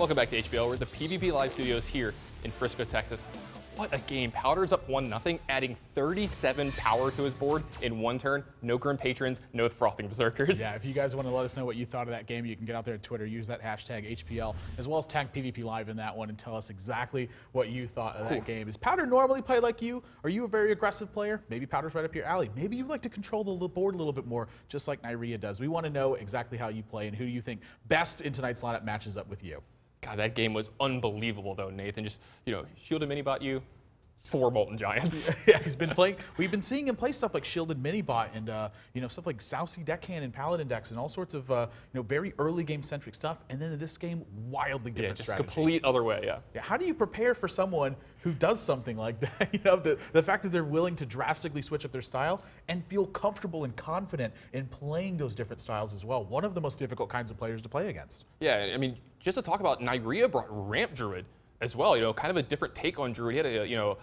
Welcome back to HPL. We're at the PvP Live Studios here in Frisco, Texas. What a game. Powder's up 1-0, adding 37 power to his board in one turn. No Grim Patrons, no Frothing Berserkers. Yeah, if you guys want to let us know what you thought of that game, you can get out there on Twitter, use that hashtag HPL, as well as tag PvP Live in that one and tell us exactly what you thought of that game. Is Powder normally play like you? Are you a very aggressive player? Maybe Powder's right up your alley. Maybe you like to control the board a little bit more, just like Neirea does. We want to know exactly how you play and who you think best in tonight's lineup matches up with you. God, that game was unbelievable, though, Nathan. Just, shielded mini-bot you, 4 Molten Giants. Yeah, he's been playing. We've been seeing him play stuff like Shielded Minibot and stuff like Sousy Deckhand and Paladin decks and all sorts of very early game centric stuff. And then in this game, wildly different strategy. Complete other way. Yeah. Yeah. How do you prepare for someone who does something like that? The fact that they're willing to drastically switch up their style and feel comfortable and confident in playing those different styles as well. One of the most difficult kinds of players to play against. Yeah, I mean, just to talk about, Neirea brought Ramp Druid as well, kind of a different take on Druid. He had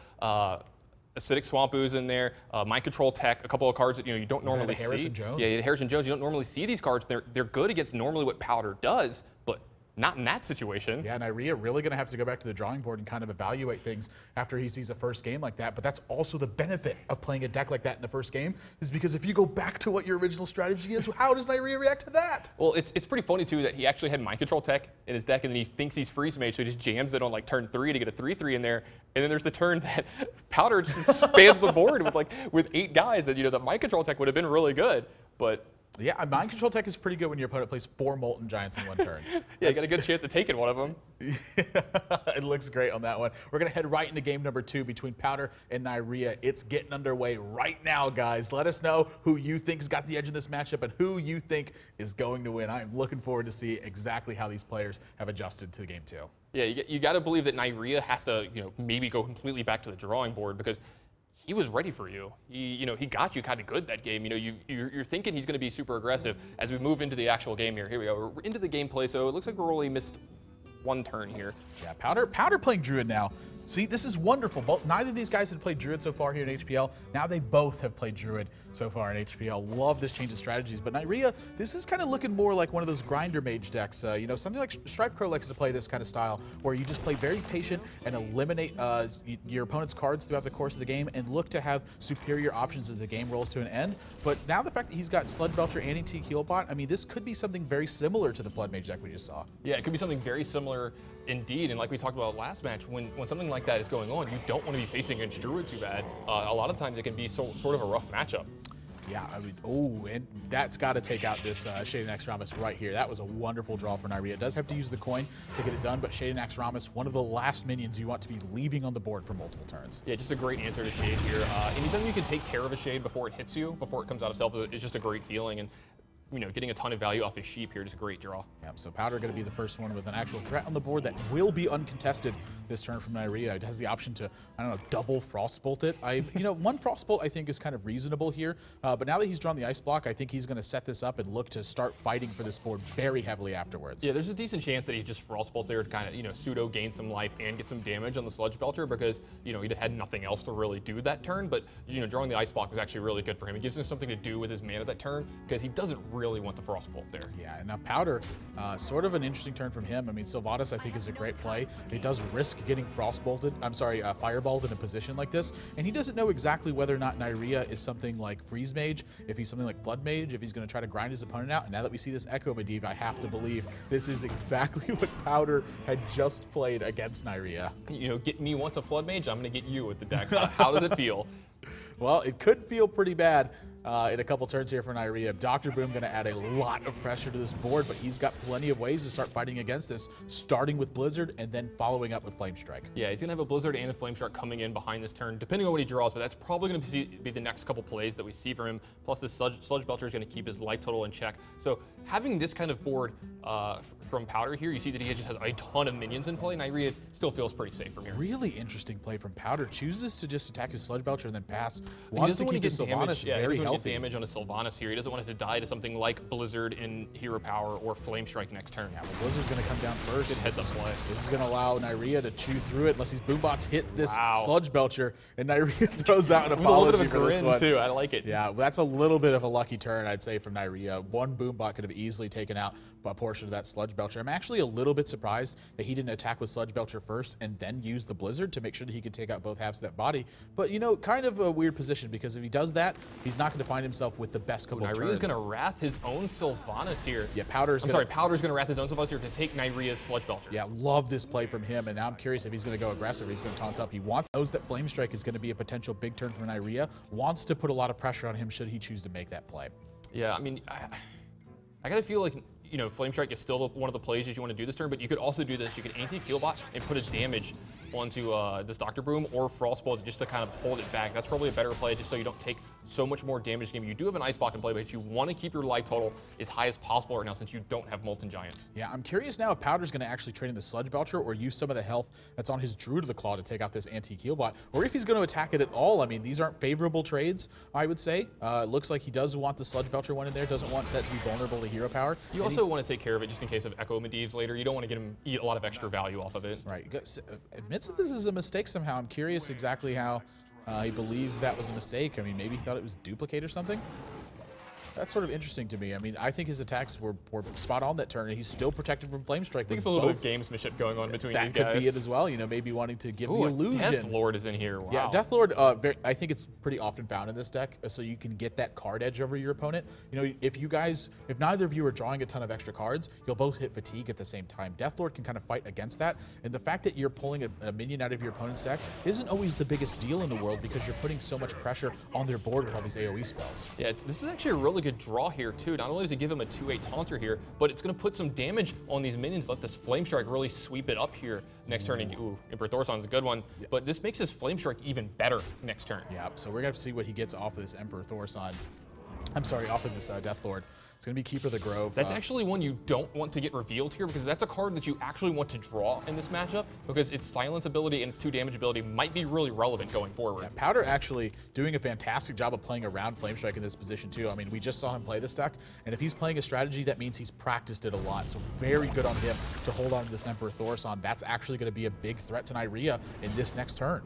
Acidic Swamp Ooze in there, Mind Control Tech, a couple of cards that you don't normally see. Harrison Jones. Yeah, Harrison Jones. You don't normally see these cards. They're good against normally what Powder does, but not in that situation. Yeah, Neirea really going to have to go back to the drawing board and kind of evaluate things after he sees a first game like that. But that's also the benefit of playing a deck like that in the first game, is because if you go back to what your original strategy is, how does Neirea react to that? Well, it's pretty funny, too, that he actually had Mind Control Tech in his deck, and then he thinks he's Freeze Mage, so he just jams it on like turn 3 to get a 3/3 in there. And then there's the turn that Powder just spans the board with 8 guys, and the Mind Control Tech would have been really good, but. Yeah, Mind Control Tech is pretty good when your opponent plays 4 Molten Giants in one turn. Yeah, you got a good chance of taking one of them. It looks great on that one. We're going to head right into game number 2 between Powder and Neirea. It's getting underway right now, guys. Let us know who you think's got the edge in this matchup and who you think is going to win. I'm looking forward to see exactly how these players have adjusted to game 2. Yeah, you got to believe that Neirea has to, maybe go completely back to the drawing board, because he was ready for you. He got you kind of good that game. You're thinking he's going to be super aggressive. As we move into the actual game here, we go. We're into the gameplay, so it looks like we're only missed 1 turn here. Yeah, Powder playing Druid now. See, this is wonderful. Neither of these guys had played Druid so far here in HPL. Now they both have played Druid so far in HPL. Love this change of strategies. But Neirea, this is kind of looking more like one of those grinder mage decks. Something like Strife Crow likes to play this kind of style, where you just play very patient and eliminate your opponent's cards throughout the course of the game and look to have superior options as the game rolls to an end. But now the fact that he's got Sludge Belcher and Antique Healbot, I mean, this could be something very similar to the Flood Mage deck we just saw. Yeah, it could be something very similar indeed. And like we talked about last match, when something like that is going on, you don't want to be facing against Druid too bad. A lot of times it can be sort of a rough matchup. Yeah, I mean, and that's got to take out this Shade and Axramis right here. That was a wonderful draw for Neirea. It does have to use the coin to get it done, but Shade and Axramis, one of the last minions you want to be leaving on the board for multiple turns. Yeah, just a great answer to Shade here. Anytime you can take care of a Shade before it hits you, before it comes out of stealth, is just a great feeling. And getting a ton of value off his sheep here, just a great draw. Yep, so Powder going to be the first one with an actual threat on the board that will be uncontested this turn from Neirea. It has the option to, double Frostbolt it. One Frostbolt I think is kind of reasonable here, but now that he's drawn the Ice Block, I think he's going to set this up and look to start fighting for this board very heavily afterwards. Yeah, there's a decent chance that he just Frostbolts there to kind of, pseudo gain some life and get some damage on the Sludge Belcher, because, he had nothing else to really do that turn, but, drawing the Ice Block was actually really good for him. It gives him something to do with his mana that turn, because he doesn't really want the Frostbolt there. Yeah, and now Powder, sort of an interesting turn from him. I mean, Sylvanas I think is a great play. It does risk getting Fireballed in a position like this, and he doesn't know exactly whether or not Neirea is something like Freeze Mage, if he's something like Flood Mage, if he's going to try to grind his opponent out. And now that we see this Echo Medivh, I have to believe this is exactly what Powder had just played against Neirea. Get me once a Flood Mage, I'm going to get you with the deck. How does it feel? Well, it could feel pretty bad in a couple turns here for Neirea. Dr. Boom going to add a lot of pressure to this board, but he's got plenty of ways to start fighting against this, starting with Blizzard and then following up with Flame Strike. Yeah, he's going to have a Blizzard and a Flame Strike coming in behind this turn, depending on what he draws, but that's probably going to be the next couple plays that we see from him. Plus, this Sludge Belcher is going to keep his life total in check. So having this kind of board from Powder here, you see that he just has a ton of minions in play. Neirea still feels pretty safe from here. Really interesting play from Powder. Chooses to just attack his Sludge Belcher and then pass. Wants to keep his Sylvanas very get damage on a Sylvanas here. He doesn't want it to die to something like Blizzard in Hero Power or Flame Strike next turn. Yeah, well, Blizzard's going to come down first. Good heads-up play. This is going to allow Neirea to chew through it unless these Boombots hit this Sludge Belcher, and Neirea throws out an apology for this one. Too. I like it. Yeah, that's a little bit of a lucky turn, I'd say, from Neirea. One Boombot could have easily taken out a portion of that Sludge Belcher. I'm actually a little bit surprised that he didn't attack with Sludge Belcher first and then use the Blizzard to make sure that he could take out both halves of that body. But, you know, kind of a weird position, because if he does that, he's not going to find himself with the best couple of turns. Neirea's going to Wrath his own Sylvanas here. Yeah, Powder's going to Wrath his own Sylvanas here to take Neirea's Sludge Belcher. Yeah, love this play from him, and now I'm curious if he's going to go aggressive or he's going to taunt up. He knows that Flame Strike is going to be a potential big turn for Neirea, wants to put a lot of pressure on him should he choose to make that play. Yeah, I mean, I got to feel like, you know, Flame Strike is still one of the plays that you want to do this turn, but you could also do this. You could anti-Keelbot and put a damage onto this Dr. Broom or Frostbolt just to kind of hold it back. That's probably a better play just so you don't take so much more damage game. You do have an Ice Block in play, but you want to keep your life total as high as possible right now since you don't have Molten Giants. Yeah, I'm curious now if Powder's going to actually trade in the Sludge Belcher or use some of the health that's on his Druid of the Claw to take out this anti-Keelbot, or if he's going to attack it at all. I mean, these aren't favorable trades, I would say. It looks like he does want the Sludge Belcher one in there, doesn't want that to be vulnerable to Hero Power. You also want to take care of it just in case of Echo Medivhs later. You don't want to get him eat a lot of extra value off of it. Right. Admits that this is a mistake somehow. I'm curious exactly how he believes that was a mistake. I mean, maybe he thought it was duplicate or something. That's sort of interesting to me. I mean, I think his attacks were spot on that turn, and he's still protected from Flame Strike. I think it's a little bit of gamesmanship going on between these guys. That could be it as well, you know, maybe wanting to give the illusion. Death Lord is in here, wow. Yeah, Death Lord, I think it's pretty often found in this deck, so you can get that card edge over your opponent. You know, if neither of you are drawing a ton of extra cards, you'll both hit fatigue at the same time. Death Lord can kind of fight against that, and the fact that you're pulling a minion out of your opponent's deck isn't always the biggest deal in the world because you're putting so much pressure on their board with all these AoE spells. Yeah, this is actually a really good draw here, too. Not only does it give him a 2-8 taunter here, but it's going to put some damage on these minions, let this Flame Strike really sweep it up here next turn. And, ooh, Emperor Thorson's a good one, but this makes his Flame Strike even better next turn. Yeah, so we're going to have to see what he gets off of this Emperor Thorson. I'm sorry, off of this Death Lord. It's going to be Keeper of the Grove. That's actually one you don't want to get revealed here because that's a card that you actually want to draw in this matchup because its silence ability and its 2 damage ability might be really relevant going forward. Yeah, Powder actually doing a fantastic job of playing around Flame Strike in this position too. I mean, we just saw him play this deck, and if he's playing a strategy, that means he's practiced it a lot. So very good on him to hold on to this Emperor Thorson. That's actually going to be a big threat to Neirea in this next turn.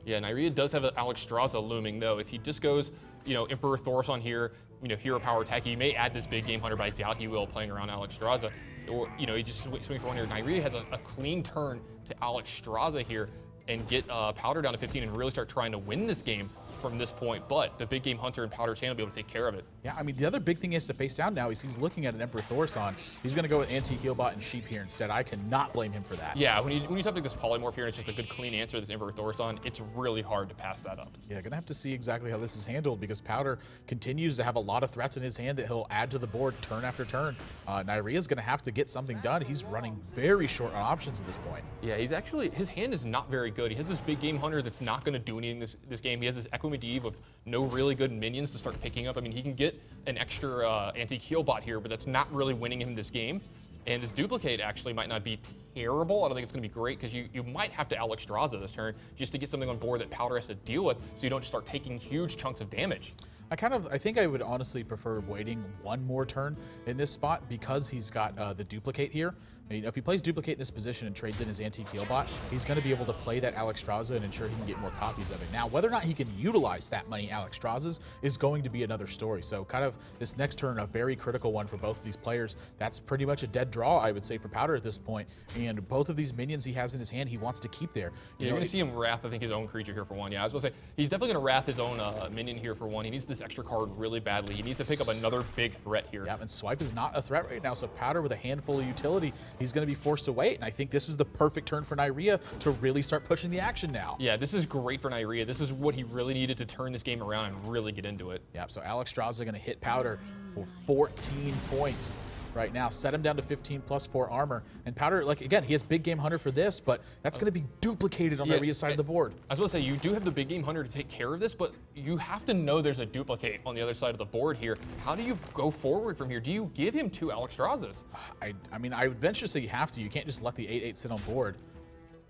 Yeah, Neirea does have an Alexstrasza looming though. If he just goes, you know, Emperor Thorson here, you know, Hero Power attack, he may add this big Game Hunter, but I doubt he will playing around Alexstrasza. Or, you know, he just swings for one here. Neirea has a clean turn to Alexstrasza here and get Powder down to 15 and really start trying to win this game from this point. But the big Game Hunter and Powder Chain will be able to take care of it. Yeah, I mean, the other big thing he has to face down now is he's looking at an Emperor Thorson. He's going to go with Anti-Healbot and Sheep here instead. I cannot blame him for that. Yeah, when you type like this Polymorph here and it's just a good clean answer to this Emperor Thorson, it's really hard to pass that up. Yeah, going to have to see exactly how this is handled because Powder continues to have a lot of threats in his hand that he'll add to the board turn after turn. Neirea's going to have to get something done. He's running very short on options at this point. Yeah, his hand is not very good. He has this big Game Hunter that's not going to do anything this game. He has this Echo Medivh with no really good minions to start picking up. I mean, he can get an extra anti-Keelbot here, but that's not really winning him this game. And this Duplicate actually might not be terrible. I don't think it's going to be great because you might have to Alexstrasza this turn just to get something on board that Powder has to deal with so you don't start taking huge chunks of damage. I think I would honestly prefer waiting one more turn in this spot because he's got the Duplicate here. I mean, if he plays Duplicate in this position and trades in his anti-Keelbot, he's going to be able to play that Alexstrasza and ensure he can get more copies of it. Now, whether or not he can utilize that many Alexstrazzas is going to be another story. So kind of this next turn, a very critical one for both of these players. That's pretty much a dead draw, I would say, for Powder at this point. And both of these minions he has in his hand, he wants to keep there. You're going to see him Wrath, I think, his own creature here for one. Yeah, I was going to say, he's definitely going to Wrath his own minion here for one. He needs this extra card really badly. He needs to pick up another big threat here. Yeah, and Swipe is not a threat right now. So Powder with a handful of utility, he's going to be forced to wait, and I think this is the perfect turn for Neirea to really start pushing the action now. Yeah, this is great for Neirea. This is what he really needed to turn this game around and really get into it. Yeah, so Alexstrasza going to hit Powder for 14 points right now, set him down to 15 plus 4 armor. And Powder, like, again, he has Big Game Hunter for this, but that's going to be duplicated on Neirea's side of the board. I was going to say, you do have the Big Game Hunter to take care of this, but you have to know there's a duplicate on the other side of the board here. How do you go forward from here? Do you give him 2 Alexstrazzas? I mean, I would venture to say you have to. You can't just let the 8/8 sit on board.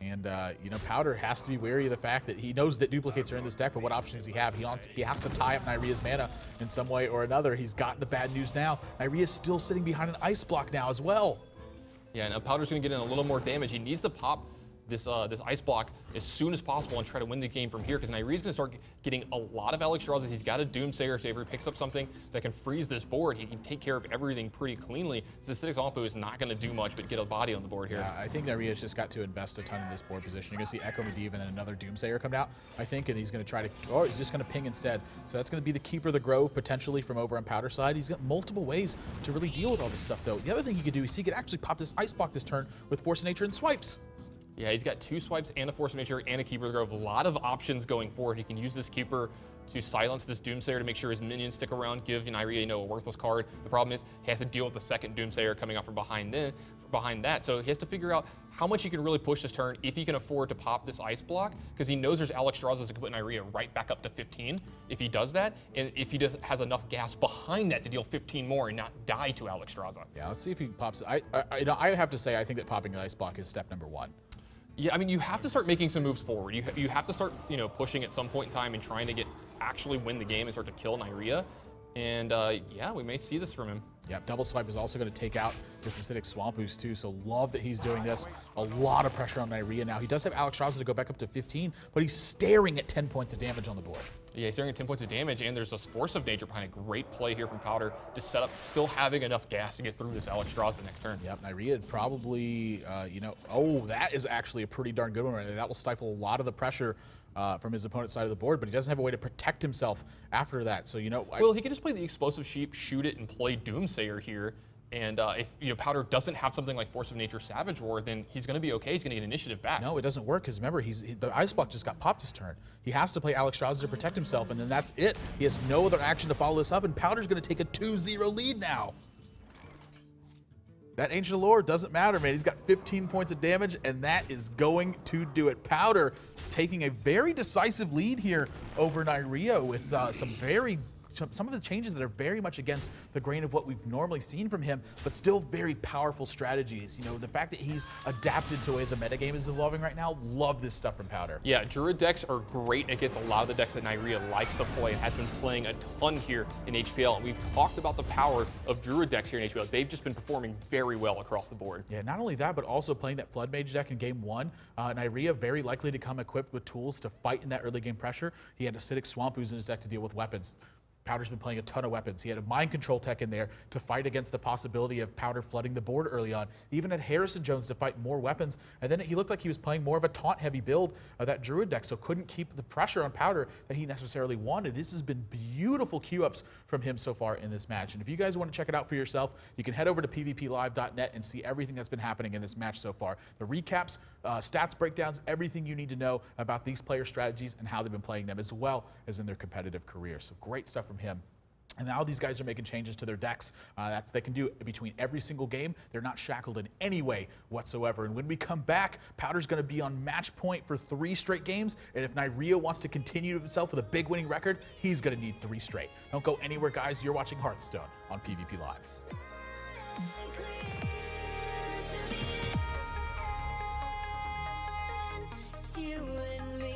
And, you know, Powder has to be wary of the fact that he knows that duplicates are in this deck, but what options does he have? He has to tie up Neirea's mana in some way or another. He's gotten the bad news now. Neirea's still sitting behind an ice block now as well. Yeah, and Powder's going to get in a little more damage. He needs to pop this ice block as soon as possible and try to win the game from here, because Neirea's going to start getting a lot of Alexstrasza. He's got a Doomsayer, so if he picks up something that can freeze this board, he can take care of everything pretty cleanly. This Acidic Swampu is not going to do much but get a body on the board here. I think Neirea's just got to invest a ton in this board position. You're going to see Echo Medivh and then another Doomsayer come out, I think, and he's going to try to, or he's just going to ping instead. So that's going to be the Keeper of the Grove, potentially, from over on Powder side. He's got multiple ways to really deal with all this stuff, though. The other thing he could do is he could actually pop this Ice Block this turn with Force of Nature and swipes. Yeah, he's got 2 swipes and a Force of Nature and a Keeper of the Grove. A lot of options going forward. He can use this Keeper to silence this Doomsayer to make sure his minions stick around, give Neirea, you know, a worthless card. The problem is he has to deal with the second Doomsayer coming out from behind that. So he has to figure out how much he can really push this turn, if he can afford to pop this Ice Block, because he knows there's Alexstrasza that can put Neirea right back up to 15 if he does that, and if he has enough gas behind that to deal 15 more and not die to Alexstrasza. Yeah, let's see if he pops. I have to say, I think that popping an Ice Block is step number 1. Yeah, I mean, you have to start making some moves forward. You have to start, you know, pushing at some point in time and trying to actually win the game and start to kill Neirea. And yeah, we may see this from him. Yep, Double Swipe is also going to take out this Acidic Swampus too, so love that he's doing this. A lot of pressure on Neirea now. He does have Alexstrasza to go back up to 15, but he's staring at 10 points of damage on the board. Yeah, he's staring at 10 points of damage, and there's this Force of Nature behind a great play here from Powder to set up, still having enough gas to get through this Alexstrasza next turn. Yep, Neirea probably, you know, oh, that is actually a pretty darn good one right there. That will stifle a lot of the pressure from his opponent's side of the board, but he doesn't have a way to protect himself after that. So, you know, well, he can just play the Explosive Sheep, shoot it, and play Doomsayer here. And if, you know, Powder doesn't have something like Force of Nature Savage Roar, then he's going to be okay. He's going to get initiative back. No, it doesn't work, because remember, the Ice Block just got popped this turn. He has to play Alexstrasza to protect himself, and then that's it. He has no other action to follow this up, and Powder's going to take a 2-0 lead now. That Ancient Allure doesn't matter, man. He's got 15 points of damage, and that is going to do it. Powder taking a very decisive lead here over Neirea with some of the changes that are very much against the grain of what we've normally seen from him, but still very powerful strategies. You know, the fact that he's adapted to the way the metagame is evolving right now, love this stuff from Powder. Yeah, Druid decks are great against a lot of the decks that Neirea likes to play and has been playing a ton here in HPL. And we've talked about the power of Druid decks here in HPL. They've just been performing very well across the board. Yeah, not only that, but also playing that Flood Mage deck in game 1. Neirea very likely to come equipped with tools to fight in that early game pressure. He had Acidic Swampus in his deck to deal with weapons. Powder's been playing a ton of weapons. He had a Mind Control tech in there to fight against the possibility of Powder flooding the board early on. He even had Harrison Jones to fight more weapons, and then he looked like he was playing more of a taunt-heavy build of that Druid deck, so couldn't keep the pressure on Powder that he necessarily wanted. This has been beautiful queue-ups from him so far in this match, and if you guys want to check it out for yourself, you can head over to pvplive.net and see everything that's been happening in this match so far. The recaps, stats breakdowns, everything you need to know about these player strategies and how they've been playing them, as well as in their competitive career. So great stuff from him. And now these guys are making changes to their decks. They can do between every single game. They're not shackled in any way whatsoever. And when we come back, Powder's going to be on match point for 3 straight games. And if Neirea wants to continue himself with a big winning record, he's going to need 3 straight. Don't go anywhere, guys. You're watching Hearthstone on PvP Live. You and me.